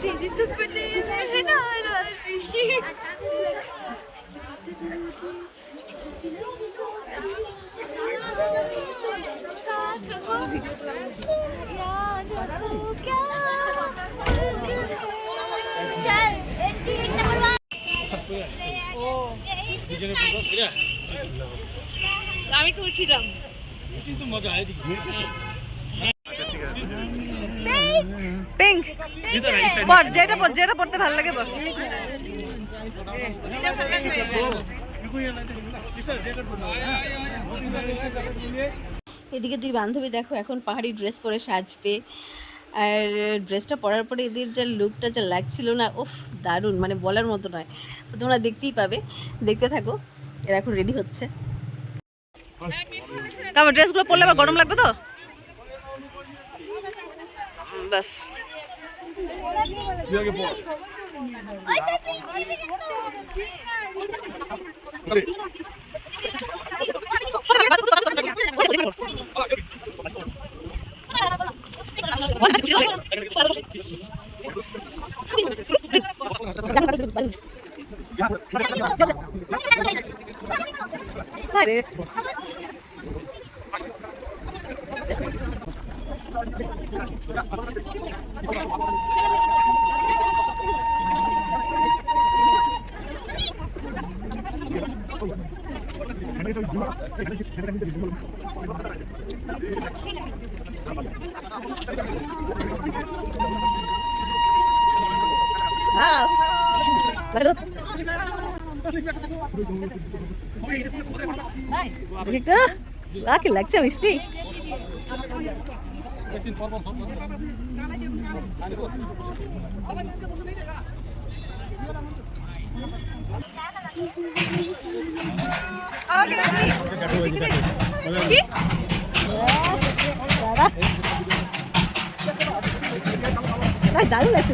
तेरे सपने में है नाराज़ी साथ हो याद हो क्या चल ও আমি তুলছিলাম কিন্তু মজা হয় পিঙ্ক পড় যেটা পড়তে ভালো লাগে বল এদিকে দুই বান্ধবী দেখো এখন পাহাড়ি ড্রেস পরে সাজবে আর ড্রেসটা পরার পরে এদের যে লুকটা যা লাগছিল না উফ দারুণ মানে বলার মতো নয় তোমরা দেখতেই পাবে দেখতে থাকো এরা এখন রেডি হচ্ছে কারণ ড্রেসগুলো পরলে আবার গরম লাগবে তো বাস কি লাগছে মিষ্টি দারুণ লাগছে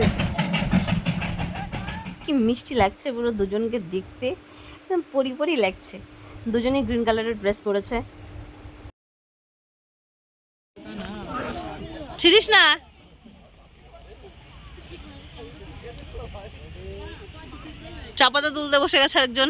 কি মিষ্টি লাগছে পুরো দুজনকে দেখতে একদম পরি লাগছে দুজনেই গ্রিন কালারের ড্রেস পরেছে ছিড়িস না চাপাতা তুলতে বসে গেছে একজন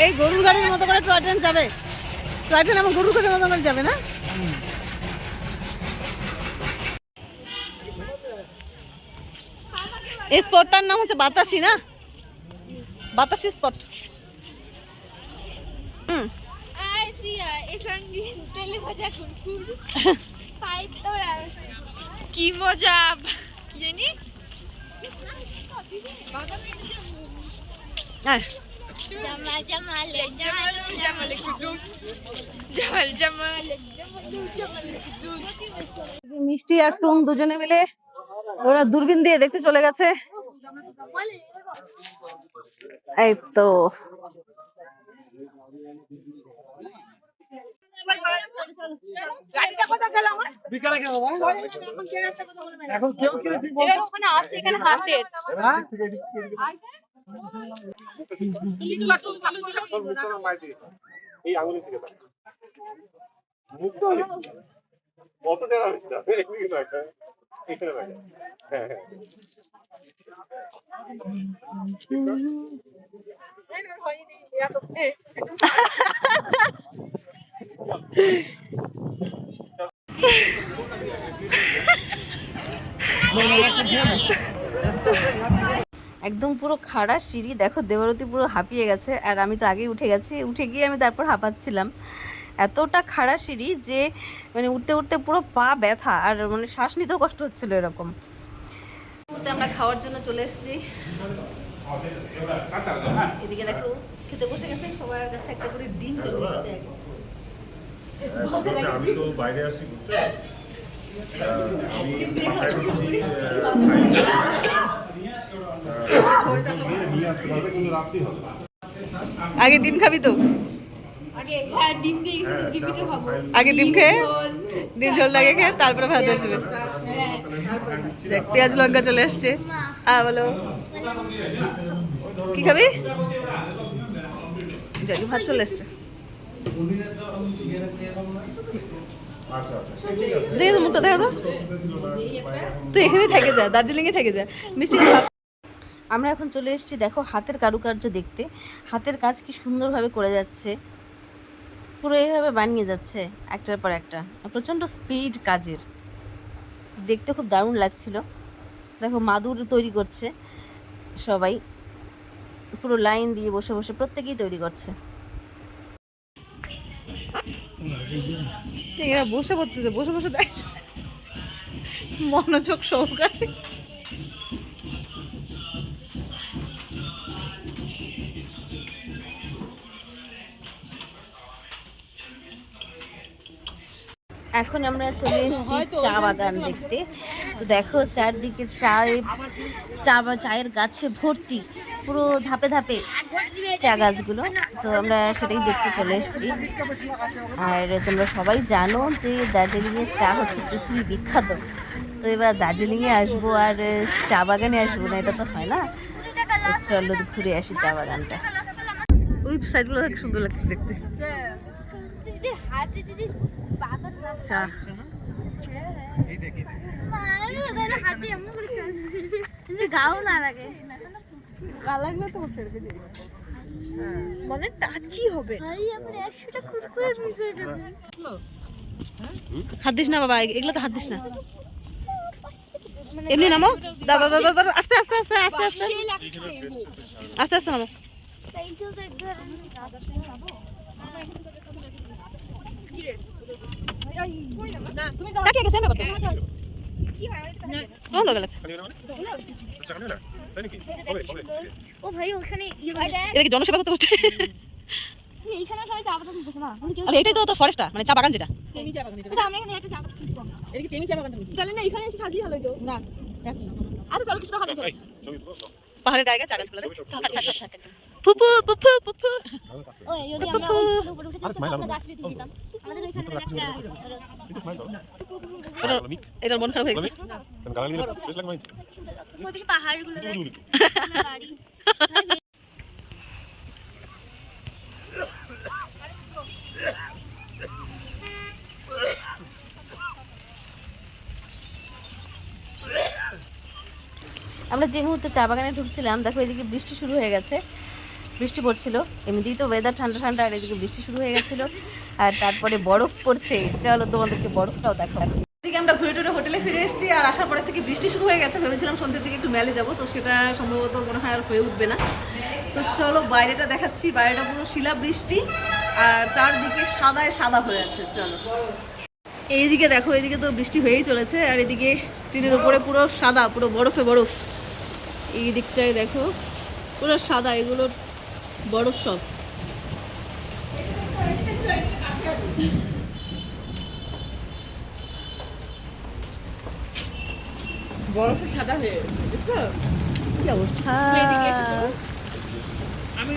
এই গরুর গাড়ির মতো করে টয় ট্রেন যাবে টয় ট্রেন আমার গরুর গাড়ির মতো করে যাবে না এই স্পটটার নাম হচ্ছে বাতাসি না বাতাসি স্পট কি মজা কি জানি জামাল জামাল জামাল জামাল কুদুম জামাল জামাল জামাল কুদুম মিষ্টি আর টুং দুজনে মিলে ওরা দূরবীন দিয়ে দেখতে চলে গেছে এই তো গাড়িটা কথা গেল আমার বিকালে গেল এখন কেউ কেউ বলছে ওখানে আসছে এখানে হাতে হ্যাঁ এই আঙুলি থেকে মুখ তো কত টাকা হচ্ছে এখানে রাখা এখানে রাখা হ্যাঁ হ্যাঁ একদম পুরো খাড়া সিঁড়ি দেখো দেবরতী পুরো হাঁপিয়ে গেছে আর আমি তো আগেই উঠে গেছি উঠে গিয়ে আমি তারপর হাঁপাচ্ছিলাম এতটা খাড়া সিঁড়ি যে মানে উঠতে উঠতে পুরো পা ব্যথা আর মানে শ্বাস নিতেও কষ্ট হচ্ছিল এরকম আমরা খাওয়ার জন্য চলে এসেছি এদিকে দেখো খেতে বসে গেছে সবার কাছে একটা করে ডিম চলে এসছে আমি তো বাইরে আসি ঘুরতে আগে ডিম খাবি তো আগে হ্যাঁ ডিম দিয়ে ডিম তো খাবো আগে ডিম খেয়ে ডিম ঝোল লাগে খেয়ে তারপরে ভাত আসবে। দেখ পেঁয়াজ লঙ্কা চলে আসছে। বলো কি খাবি? ভাত চলে আসছে। দেখো মুখটা দেখো তো, তুই এখানেই থেকে যা, দার্জিলিংয়ে থেকে যা মিষ্টি। আমরা এখন চলে এসেছি দেখো হাতের কারুকার্য দেখতে। হাতের কাজ কি সুন্দরভাবে করে যাচ্ছে, পুরো এইভাবে বানিয়ে যাচ্ছে একটার পর একটা, প্রচণ্ড স্পিড কাজের, দেখতে খুব দারুণ লাগছিল। দেখো মাদুর তৈরি করছে সবাই, পুরো লাইন দিয়ে বসে বসে প্রত্যেকেই তৈরি করছে। এরা বসে পড়তেছে, বসে বসে দেখ মনোযোগ সহকারে। এখন আমরা চলে এসেছি চা বাগান দেখতে। তো দেখো চারদিকে চায়ের গাছে ভর্তি, পুরো ধাপে ধাপে চা গাছগুলো। তো আমরা সেটাই দেখতে চলে এসেছি। আর তোমরা সবাই জানো যে দার্জিলিংয়ের চা হচ্ছে পৃথিবী বিখ্যাত। তো এবার দার্জিলিংয়ে আসবো আর চা বাগানে আসবো না, এটা তো হয় না। তো চলো ঘুরে আসি চা বাগানটা। ওই সাইডগুলো থেকে সুন্দর লাগছে দেখতে। চা গাও না লাগে, মানে টাচই হবে। হাত দিস না বাবা, এগুলো তো হাত দিস না, এমনি নামো। দাদা দাদা দাদা আস্তে আস্তে আস্তে আস্তে আস্তে আস্তে আস্তে নামো। জনসেবা করতে বসছে। এটাই তো ফরেস্টটা, মানে চা বাগান যেটা। পাহাড়ের গায়ে চা গাছগুলো ফুপু ফুপু ফুপু। এটার মন খারাপ হয়ে গেছে। আমরা যে মুহূর্তে চা বাগানে ঢুকছিলাম দেখো এদিকে বৃষ্টি শুরু হয়ে গেছে, বৃষ্টি পড়ছিল। এমনিতেই তো ওয়েদার ঠান্ডা ঠান্ডা, আর এদিকে বৃষ্টি শুরু হয়ে গেছিলো, আর তারপরে বরফ পড়ছে। চলো তোমাদেরকে বরফটাও দেখো। এদিকে আমরা ঘুরে টুরে হোটেলে ফিরে এসেছি, আর আসার পরে থেকে বৃষ্টি শুরু হয়ে গেছে। ভেবেছিলাম সন্ধ্যের দিকে একটু মেলে যাবো, তো সেটা সম্ভবত মনে হয় আর হয়ে উঠবে না। তো চলো বাইরেটা দেখাচ্ছি, বাইরেটা পুরো শিলা বৃষ্টি আর চারদিকে সাদায় সাদা হয়ে আছে। চলো এইদিকে দেখো, এইদিকে তো বৃষ্টি হয়েই চলেছে, আর এদিকে টিনের উপরে পুরো সাদা, পুরো বরফে বরফ। এই দিকটায় দেখো পুরো সাদা, এগুলো বরফ সব। বরফে সাদা হয়ে গেছে, কি অবস্থা। আমি